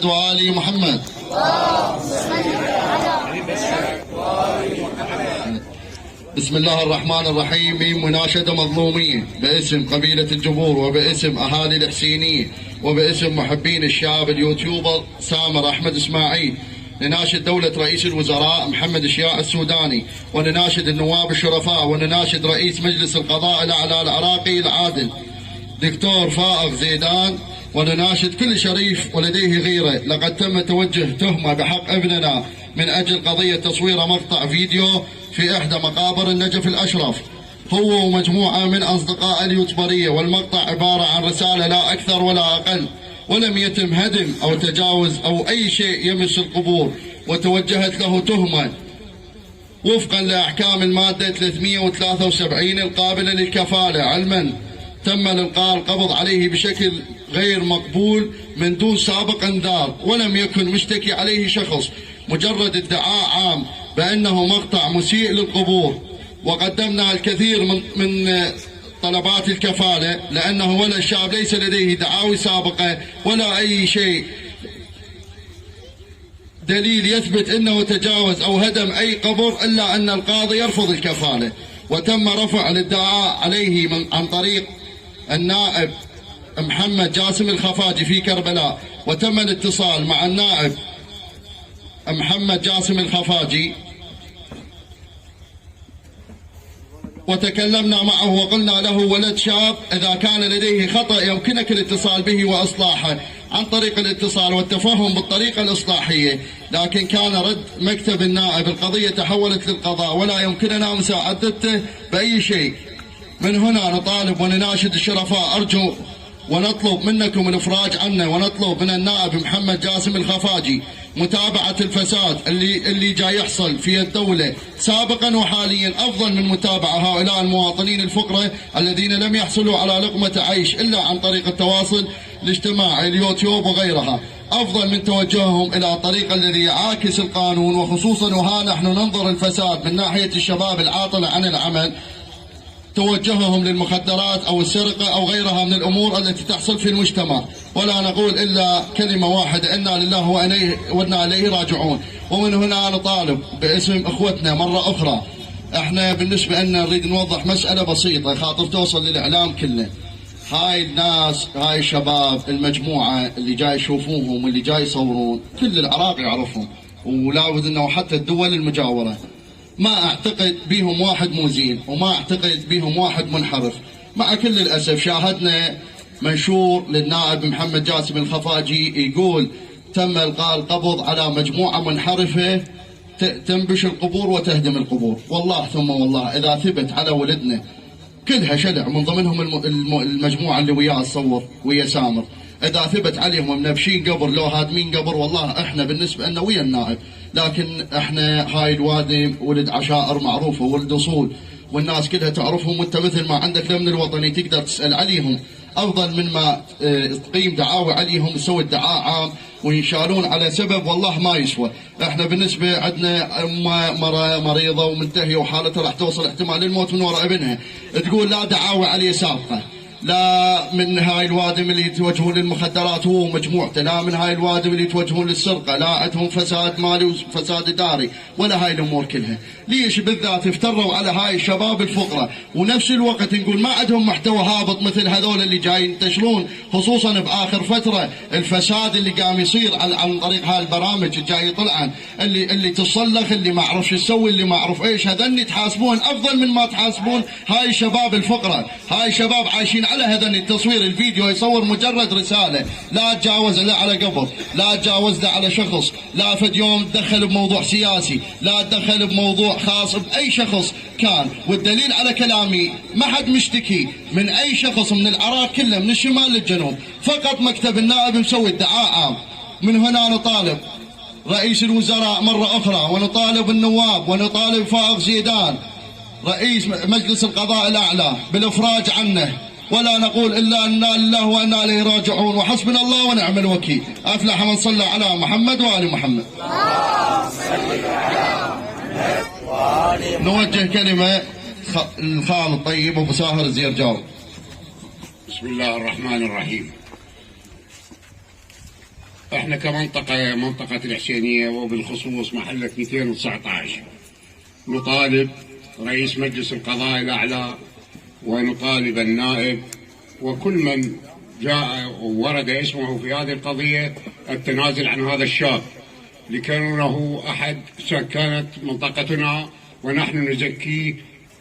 محمد وآل محمد. بسم الله الرحمن الرحيم. مناشدة مظلومية باسم قبيلة الجبور وباسم أهالي الحسينية وباسم محبين الشاب اليوتيوبر سامر أحمد إسماعيل، نناشد دولة رئيس الوزراء محمد الشياع السوداني، ونناشد النواب الشرفاء، ونناشد رئيس مجلس القضاء الأعلى العراقي العادل دكتور فائق زيدان، ونناشد كل شريف ولديه غيرة. لقد تم توجه تهمة بحق ابننا من أجل قضية تصوير مقطع فيديو في إحدى مقابر النجف الأشرف هو ومجموعة من أصدقاء اليوتيوبرية، والمقطع عبارة عن رسالة لا أكثر ولا أقل، ولم يتم هدم أو تجاوز أو أي شيء يمس القبور، وتوجهت له تهمة وفقا لأحكام المادة 373 القابلة للكفالة، علما تم إلقاء القبض عليه بشكل غير مقبول من دون سابق انذار، ولم يكن مشتكي عليه شخص، مجرد ادعاء عام بأنه مقطع مسيء للقبور. وقدمنا الكثير من طلبات الكفالة، لأنه ولا الشاب ليس لديه دعاوي سابقة ولا أي شيء دليل يثبت أنه تجاوز أو هدم أي قبر، إلا أن القاضي يرفض الكفالة. وتم رفع الادعاء عليه عن طريق النائب محمد جاسم الخفاجي في كربلاء، وتم الاتصال مع النائب محمد جاسم الخفاجي وتكلمنا معه وقلنا له ولد شاب، إذا كان لديه خطأ يمكنك الاتصال به وإصلاحه عن طريق الاتصال والتفهم بالطريقة الإصلاحية، لكن كان رد مكتب النائب القضية تحولت للقضاء ولا يمكننا مساعدته بأي شيء. من هنا نطالب ونناشد الشرفاء، أرجو ونطلب منكم الإفراج عنه، ونطلب من النائب محمد جاسم الخفاجي متابعة الفساد اللي جاي يحصل في الدولة سابقا وحاليا، أفضل من متابعة هؤلاء المواطنين الفقراء الذين لم يحصلوا على لقمة عيش إلا عن طريق التواصل الاجتماعي اليوتيوب وغيرها، أفضل من توجههم إلى طريق الذي يعاكس القانون. وخصوصا وها نحن ننظر الفساد من ناحية الشباب العاطلة عن العمل، توجههم للمخدرات أو السرقة أو غيرها من الأمور التي تحصل في المجتمع. ولا نقول إلا كلمة واحدة: إنا لله وإنا إليه راجعون. ومن هنا نطالب باسم إخوتنا مرة أخرى، إحنا بالنسبة لنا نريد نوضح مسألة بسيطة خاطر توصل للإعلام كله. هاي الناس، هاي الشباب، المجموعة اللي جاي يشوفوهم واللي جاي يصورون، كل العراق يعرفهم، ولا بد أنه حتى الدول المجاورة. ما أعتقد بيهم واحد موزين، وما أعتقد بيهم واحد منحرف. مع كل الأسف شاهدنا منشور للنائب محمد جاسم الخفاجي يقول تم إلقاء القبض على مجموعة منحرفة تنبش القبور وتهدم القبور. والله ثم والله إذا ثبت على ولدنا كلها شلع، من ضمنهم المجموعة اللي وياه الصور ويا سامر، إذا ثبت عليهم منبشين قبر لو هادمين قبر، والله إحنا بالنسبة لنا ويا النائب. لكن إحنا هاي الوادي ولد عشائر معروفة، ولد أصول، والناس كلها تعرفهم، وأنت مثل ما عندك الأمن الوطني تقدر تسأل عليهم، أفضل من ما تقيم دعاوى عليهم تسوي ادعاء عام وينشالون على سبب والله ما يسوى. احنا بالنسبة عندنا أمه مريضة ومنتهية وحالتها راح توصل احتمال للموت من وراء ابنها، تقول لا دعاوى عليه سابقة، لا من هاي الوادم اللي يتوجهون للمخدرات هو ومجموعته، لا من هاي الوادم اللي يتوجهون للسرقة، لا عندهم فساد مالي وفساد إداري ولا هاي الأمور كلها. ليش بالذات افتروا على هاي الشباب الفقراء، ونفس الوقت نقول ما عندهم محتوى هابط مثل هذول اللي جايين ينتشرون، خصوصا بآخر فترة الفساد اللي قام يصير عن طريق هاي البرامج الجاي طلعا، اللي تصلخ، اللي ما اعرف شو تسوي، اللي ما اعرف ايش، هذني تحاسبون افضل من ما تحاسبون هاي الشباب الفقراء. هاي شباب عايشين على هذني التصوير، الفيديو يصور مجرد رسالة، لا تجاوز لا على قبر، لا تجاوز لا على شخص، لا فد يوم تدخل بموضوع سياسي، لا تدخل بموضوع خاص بأي شخص كان. والدليل على كلامي ما حد مشتكي من أي شخص من العراق كله من الشمال للجنوب، فقط مكتب النائب مسوي ادعاء عام. من هنا نطالب رئيس الوزراء مرة أخرى، ونطالب النواب، ونطالب فائق زيدان رئيس مجلس القضاء الأعلى بالإفراج عنه، ولا نقول إلا إنا لله وإنا إليه راجعون، وحسبنا الله ونعم الوكيل. أفلح من صلى على محمد وآل محمد. نوجه كلمة الخال الطيب أبو ساهر الزيرجاوي. بسم الله الرحمن الرحيم. احنا كمنطقة منطقة الحسينية وبالخصوص محلة 219 نطالب رئيس مجلس القضاء الأعلى ونطالب النائب وكل من جاء وورد اسمه في هذه القضية التنازل عن هذا الشاب، لكونه أحد سكانة منطقتنا ونحن نزكيه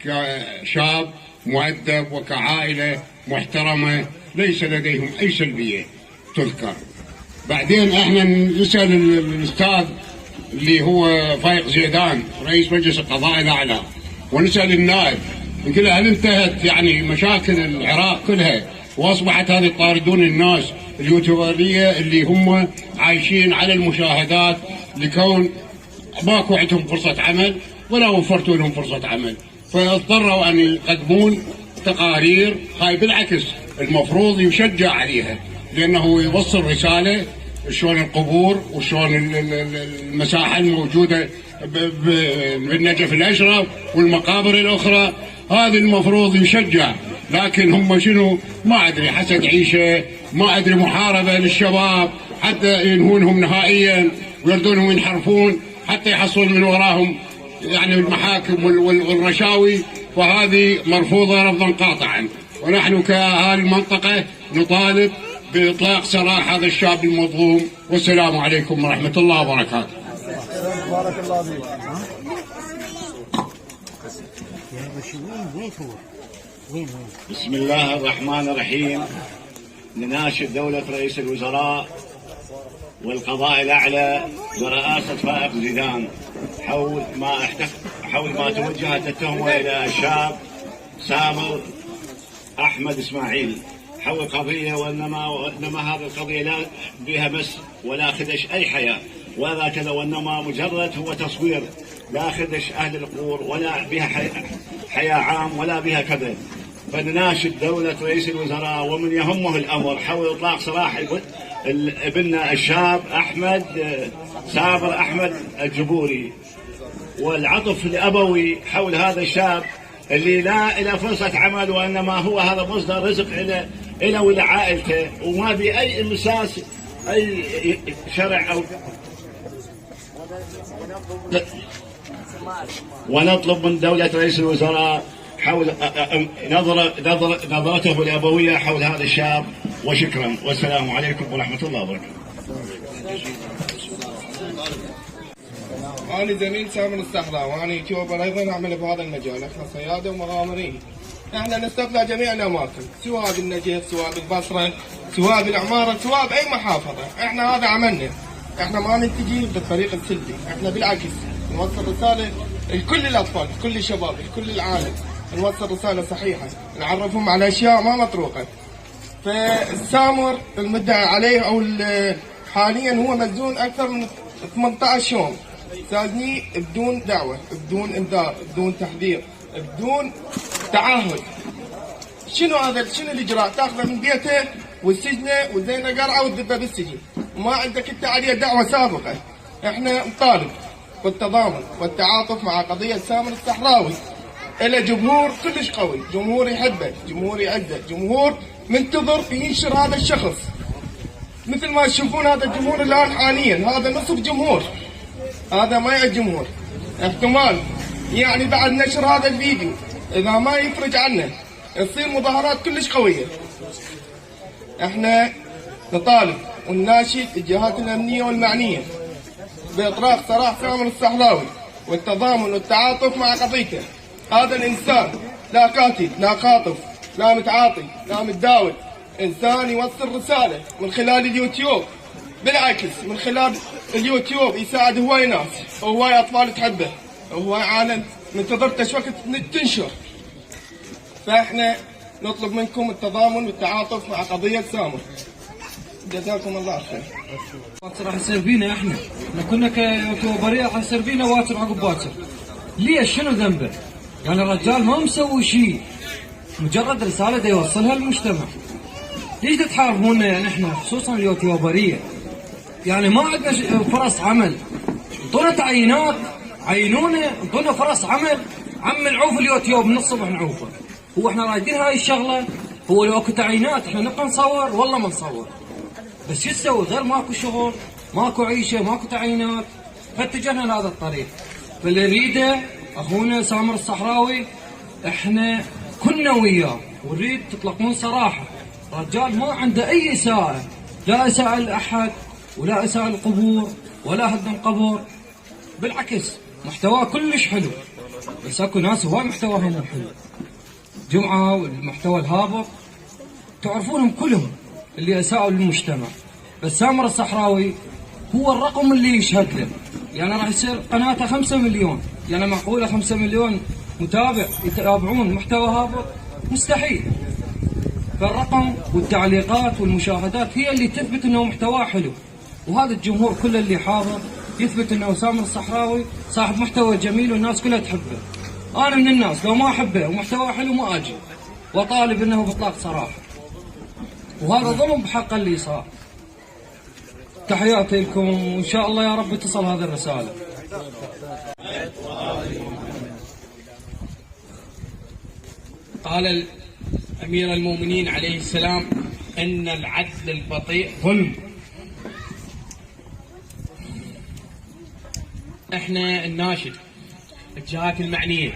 كشاب مؤدب وكعائلة محترمة ليس لديهم أي سلبية تذكر. بعدين احنا نسأل الأستاذ اللي هو فايق زيدان رئيس مجلس القضاء الأعلى ونسأل النائب نقول هل انتهت يعني مشاكل العراق كلها واصبحت هذه طاردون الناس اليوتيوبريه اللي هم عايشين على المشاهدات لكون ماكو عندهم فرصه عمل ولا وفرتوا لهم فرصه عمل، فاضطروا ان يقدمون تقارير. هاي بالعكس المفروض يشجع عليها لانه يوصل رساله شلون القبور وشلون المساحه الموجوده بالنجف الاشرف والمقابر الاخرى، هذا المفروض يشجع. لكن هم شنو ما ادري حسد عيشه، ما ادري محاربه للشباب حتى ينهونهم نهائيا ويردونهم ينحرفون حتى يحصلون من وراهم يعني المحاكم والرشاوي، فهذه مرفوضه رفضا قاطعا. ونحن كاهالي المنطقه نطالب باطلاق سراح هذا الشاب المظلوم، والسلام عليكم ورحمه الله وبركاته. بارك الله فيك. بسم الله الرحمن الرحيم. نناشد دولة رئيس الوزراء والقضاء الأعلى برئاسة فائق زيدان حول ما توجهت التهمة إلى الشاب سامر أحمد إسماعيل حول قضية، وإنما هذه القضية لا بها مس ولا خدش أي حياة ولا كذا، وإنما مجرد هو تصوير، لا خدش أهل القبور ولا بها حياة عام ولا بها كذا. فنناشد دولة رئيس الوزراء ومن يهمه الأمر حول إطلاق سراح ابننا الشاب أحمد سابر أحمد الجبوري، والعطف الأبوي حول هذا الشاب اللي لا إلى فرصة عمل، وإنما هو هذا مصدر رزق إلى ولعائلته، وما بي أي إمساس أي شرع أو ونطلب من دولة رئيس الوزراء حول نظرته الأبوية حول هذا الشاب. وشكرا والسلام عليكم ورحمة الله وبركاته. أنا زميل سامر الصحراء وأنا يوتيوبر أيضا أعمل بهذا المجال. إحنا صيادة ومغامرين، إحنا نستطلع جميع الأماكن سواء بالنجف سواء بالبصرة سواء بالعمارة سواء بأي محافظة. إحنا هذا عملنا، إحنا ما ننتجي بالطريق السلبي، إحنا بالعكس نوصل رسالة لكل الأطفال لكل الشباب لكل العالم، نوصل رسالة صحيحة نعرفهم على أشياء ما مطروقة. فالسامر المدعى عليه أو حاليا هو مسجون أكثر من 18 يوم ساجني بدون دعوة بدون انذار بدون تحذير بدون تعهد. شنو هذا؟ شنو الإجراء؟ تاخذه من بيته والسجنه وزينه قرعه وتذبه بالسجن، ما عندك انت عليه دعوة سابقة. احنا نطالب بالتضامن والتعاطف مع قضية سامر الصحراوي. إلى جمهور كلش قوي، جمهور يحبه، جمهور يعزه، جمهور منتظر ينشر هذا الشخص. مثل ما تشوفون هذا الجمهور الآن حاليا هذا نصف جمهور، هذا ما يعد جمهور. احتمال يعني بعد نشر هذا الفيديو إذا ما يفرج عنه تصير مظاهرات كلش قوية. احنا نطالب ونناشد الجهات الأمنية والمعنية بإطلاق سراح سامر الصحراوي والتضامن والتعاطف مع قضيته. هذا الإنسان لا قاتل لا خاطف لا متعاطي لا متداول، إنسان يوصل رسالة من خلال اليوتيوب، بالعكس من خلال اليوتيوب يساعد هواي ناس وهواي أطفال تحبه وهواي عالم منتظرته وقت تنشر. فإحنا نطلب منكم التضامن والتعاطف مع قضية سامر. جزاكم الله خير. راح يصير فينا احنا كنا كيوتيوبريه راح يصير فينا واتر عقب واتر. ليش؟ شنو ذنبه؟ يعني الرجال ما مسوي شيء، مجرد رساله دا يوصلها للمجتمع. ليش تحاربونا يعني احنا خصوصا اليوتيوبريه؟ يعني ما عندنا فرص عمل، انطونا تعيينات، عينونا، انطونا فرص عمل، عم نعوف اليوتيوب من الصبح نعوفه. هو احنا رايدين هاي الشغله؟ هو لو اكو تعيينات احنا نبقى نصور والله ما نصور. بس شو تسوي غير ماكو شغل، ماكو عيشه، ماكو تعيينات، فاتجهنا لهذا الطريق. فاللي يريده اخونا سامر الصحراوي احنا كنا وياه، ونريد تطلقون صراحه. رجال ما عنده اي اساءه، لا اساءه لاحد ولا اساءه القبور ولا هدم قبر، بالعكس محتواه كلش حلو. بس اكو ناس هواي محتواهم مو حلو، جمعه والمحتوى الهابط تعرفونهم كلهم اللي اساءوا للمجتمع. بس سامر الصحراوي هو الرقم اللي يشهد له، يعني راح يصير قناته 5 مليون، يعني معقوله 5 مليون متابع يتابعون محتوى هابط؟ مستحيل. فالرقم والتعليقات والمشاهدات هي اللي تثبت انه محتواه حلو، وهذا الجمهور كله اللي حاضر يثبت انه سامر الصحراوي صاحب محتوى جميل والناس كلها تحبه. انا من الناس لو ما احبه ومحتواه حلو ما اجي واطالب انه باطلاق صراحه، وهذا ظلم بحق اللي صار. تحياتي لكم، وان شاء الله يا رب تصل هذه الرساله. قال أمير المؤمنين عليه السلام أن العدل البطيء ظلم. احنا الناشد الجهات المعنية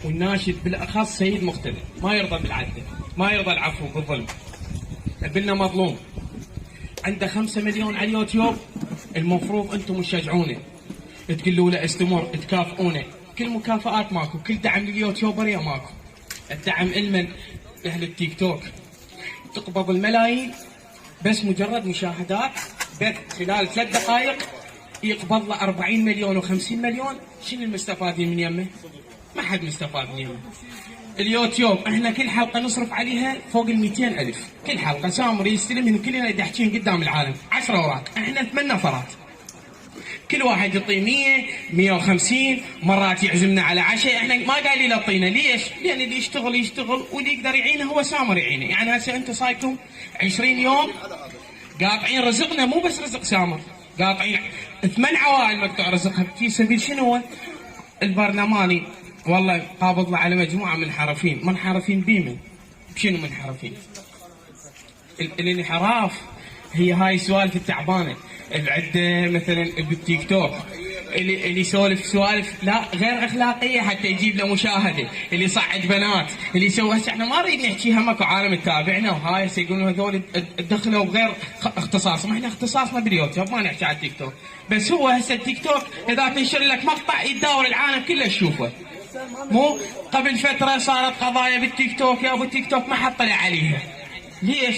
والناشد بالأخص سيد مقتدى ما يرضى بالعدل، ما يرضى العفو بالظلم. ابننا مظلوم عنده 5 مليون على اليوتيوب، المفروض انتم تشجعونه، تقولوا له استمر، تكافئونه. كل مكافآت ماكو، كل دعم لليوتيوبرية ماكو. الدعم المن اهل التيك توك تقبض الملايين، بس مجرد مشاهدات بث خلال 3 دقائق يقبض له 40 مليون و50 مليون. شنو المستفادين من يمه؟ ما حد مستفاد من يمه. اليوتيوب احنا كل حلقه نصرف عليها فوق ال 200,000، كل حلقه سامر يستلمهم كلنا يدحشين قدام العالم 10 اوراق، احنا 8 نفرات، كل واحد يعطيه 100 150، مرات يعزمنا على عشاء، احنا ما قايلين له اعطينا. ليش؟ لان اللي يشتغل واللي يقدر يعينه هو سامر يعينه. يعني هسه انتم صايركم 20 يوم قاطعين رزقنا، مو بس رزق سامر، قاطعين 8 عوائل مقطوع رزقها في سبيل شنو؟ البرلماني والله قابض له على مجموعه منحرفين بيمن. بشنو منحرفين؟ الانحراف هي هاي سوالف التعبانه اللي عنده مثلا بالتيك توك، اللي يسولف سوالف لا غير اخلاقيه حتى يجيب له مشاهده، اللي يصعد بنات، اللي يسوي. هسه احنا ما نريد نحكي همك وعالم تتابعنا وهاي هسه يقولون هذول دخلوا بغير اختصاصهم، احنا اختصاصنا باليوتيوب ما نحكي على التيك توك. بس هو هسه التيك توك اذا تنشر لك مقطع يتداول العالم كله يشوفه. مو قبل فتره صارت قضايا بالتيك توك، يا ابو التيك توك ما حد طلع عليها. ليش؟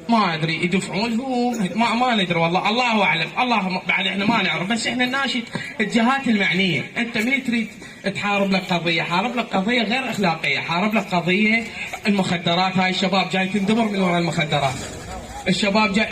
ما ادري، يدفعون هو ما ندري والله، الله اعلم، الله بعد احنا ما نعرف. بس احنا ناشد الجهات المعنيه، انت من تريد تحارب لك قضيه، حارب لك قضيه غير اخلاقيه، حارب لك قضيه المخدرات. هاي الشباب جاي تندمر من وراء المخدرات، الشباب جاي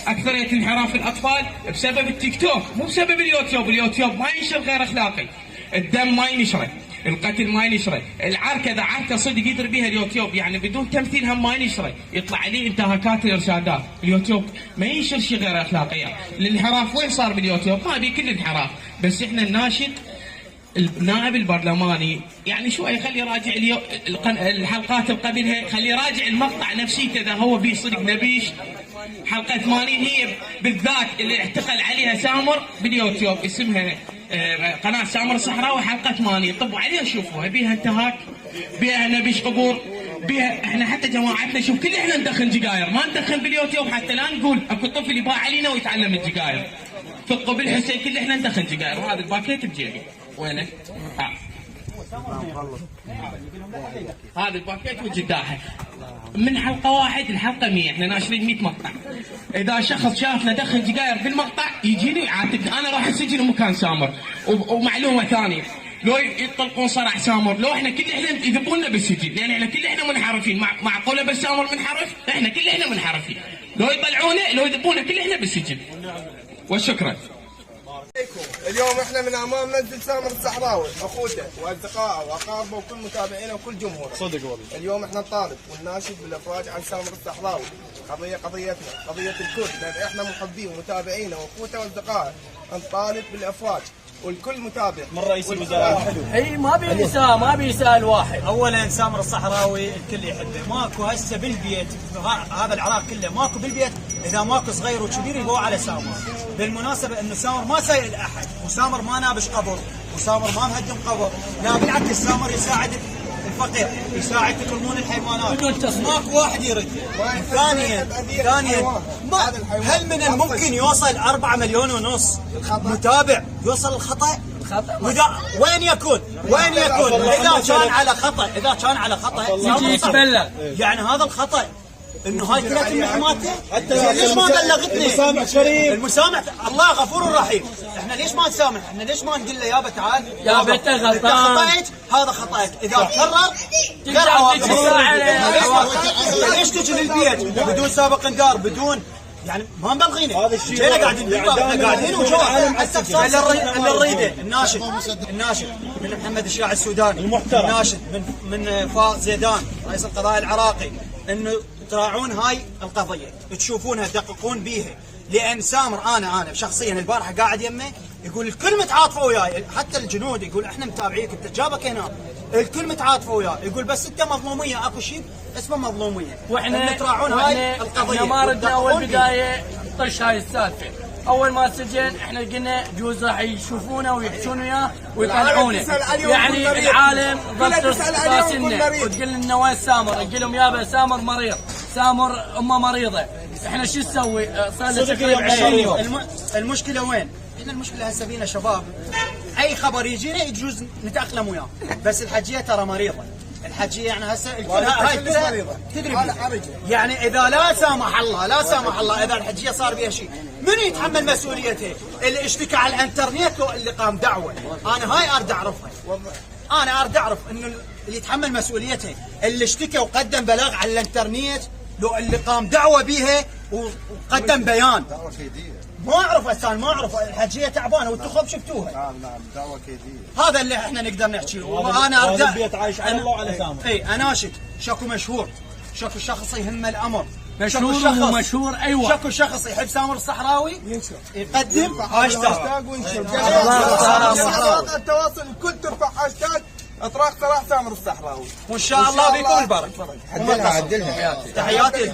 اكثريه انحراف الاطفال بسبب التيك توك، مو بسبب اليوتيوب. اليوتيوب ما ينشر غير اخلاقي، الدم ما ينشره، القتل ما ينشره، العركه اذا عركه صدق يدري بها اليوتيوب، يعني بدون تمثيل هم ما ينشره، يطلع عليه انتهاكات الارشادات. اليوتيوب ما ينشر شيء غير اخلاقيات. الانحراف وين صار باليوتيوب؟ ما بي كل انحراف. بس احنا الناشد النائب البرلماني يعني شوي خلي يراجع الحلقات اللي قبلها، خلي يراجع المقطع نفسيته اذا هو بيه صدق نبيش. حلقه 80 هي بالذات اللي اعتقل عليها سامر باليوتيوب، اسمها قناه سامر الصحراوي، حلقه 80 طبوا عليها شوفوها، بيها انتهاك، بيها نبيش قبور، بيها احنا حتى جماعتنا شوف كل احنا ندخن سجاير، ما ندخن باليوتيوب حتى لا نقول اكو طفل يباع علينا ويتعلم السجاير. في القبل حسين كل احنا ندخن سجاير، وهذا الباكيت بجيبي وينه؟ هذا الباكيت وجداحه من حلقه واحد الحلقه 100، احنا ناشرين 100 مقطع. اذا شخص شافنا دخل سجاير بالمقطع يجيني يعاتبني، انا راح السجن مكان سامر. ومعلومه ثانيه، لو يطلقون صرع سامر، لو احنا كل احنا يذبونا بالسجن، لان احنا كل احنا منحرفين. معقوله بس سامر منحرف؟ احنا كل احنا منحرفين، لو يطلعونا لو يذبونا كل احنا بالسجن. وشكرا. اليوم احنا من امام منزل سامر الصحراوي، اخوته واصدقائه واقاربه وكل متابعينه وكل جمهوره. صدق والله. اليوم احنا نطالب ونناشد بالافراج عن سامر الصحراوي، قضيتنا، قضيه الكل، لان احنا محبين ومتابعينه واخوته واصدقائه، نطالب بالافراج والكل متابع. من رئيس الوزراء اي ما بيسال واحد. اولا سامر الصحراوي الكل يحبه، ماكو هسه بالبيت هذا العراق كله ماكو بالبيت اذا ماكو صغير وكبير يبوع على سامر. بالمناسبه انه سامر ما سائل احد، وسامر ما نابش قبر، وسامر ما مهدم قبر، لا بالعكس سامر يساعد الفقير، يساعد تكرمون الحيوانات، ماكو واحد يرد. ثانيا هل من الممكن يوصل 4 مليون ونص متابع يوصل الخطأ؟ وين يكون؟ اذا كان على خطأ يجي يتبلغ. يعني هذا الخطأ انه هاي كلها تم حمايته. ليش ما بلغتني؟ المسامح الله غفور رحيم. احنا ليش ما نسامح؟ احنا ليش ما نقول له يابا تعال يابا انت غلطان، خطأت، هذا خطأك، اذا تكرر غير عواقب. ليش تجي للبيت بدون سابق انذار، بدون يعني ما مبلغينه؟ جينا قاعدين بالباب، قاعدين وجوا اللي نريده الناشد من محمد الشاعر السوداني المحترم، الناشد من فاض زيدان رئيس القضاء العراقي، انه تراعون هاي القضيه، تشوفونها تدققون بيها. لان سامر انا شخصيا البارحه قاعد يمه يقول الكل متعاطفه وياي، حتى الجنود يقول احنا متابعيك، انت جابك هنا الكل متعاطفه وياه، يقول بس انت مظلوميه، اكو شيء اسمه مظلوميه، واحنا تراعون هاي القضيه. احنا ما ردنا اول بدايه طش هاي السالفه، اول ما سجن احنا قلنا جوز راح يشوفونه ويحشون وياه ويطلعونه، يعني العالم ظل تراسلنا وتقول لنا وين سامر، نقول لهم يابا سامر مريض، سامر امه مريضه، احنا شو نسوي؟ صار له تقريبا 20 يوم. المشكله وين؟ احنا المشكله هسه فينا شباب اي خبر يجينا يجوز نتاقلم وياه، بس الحجيه ترى مريضه، الحجيه يعني هسه الكل هاي تدري يعني اذا لا سامح الله اذا الحجيه صار بها شيء، من يتحمل مسؤوليته؟ اللي اشتكى على الانترنت اللي قام دعوه، انا هاي اريد اعرفها، انا اريد اعرف انه اللي يتحمل مسؤوليته اللي اشتكى وقدم بلاغ على الانترنت، لو اللي قام دعوه بها وقدم بيان. ما اعرف هسه، ما اعرف، الحجيه تعبانه والتخب شفتوها. نعم دعوه كيديه. هذا اللي احنا نقدر نحكيه، وانا ارجع البيت عايش على الله وعلى سامر. اي اناشد شكو مشهور، شكو شخص يهم الامر، مشهور ومشهور ايوه، شكو شخص يحب سامر الصحراوي يقدم هاشتاج وينشر التواصل، الكل ترفع هاشتاج اطراق صلاح سامر الصحراوي، وان شاء الله بيكون البركه. عدلها تحياتي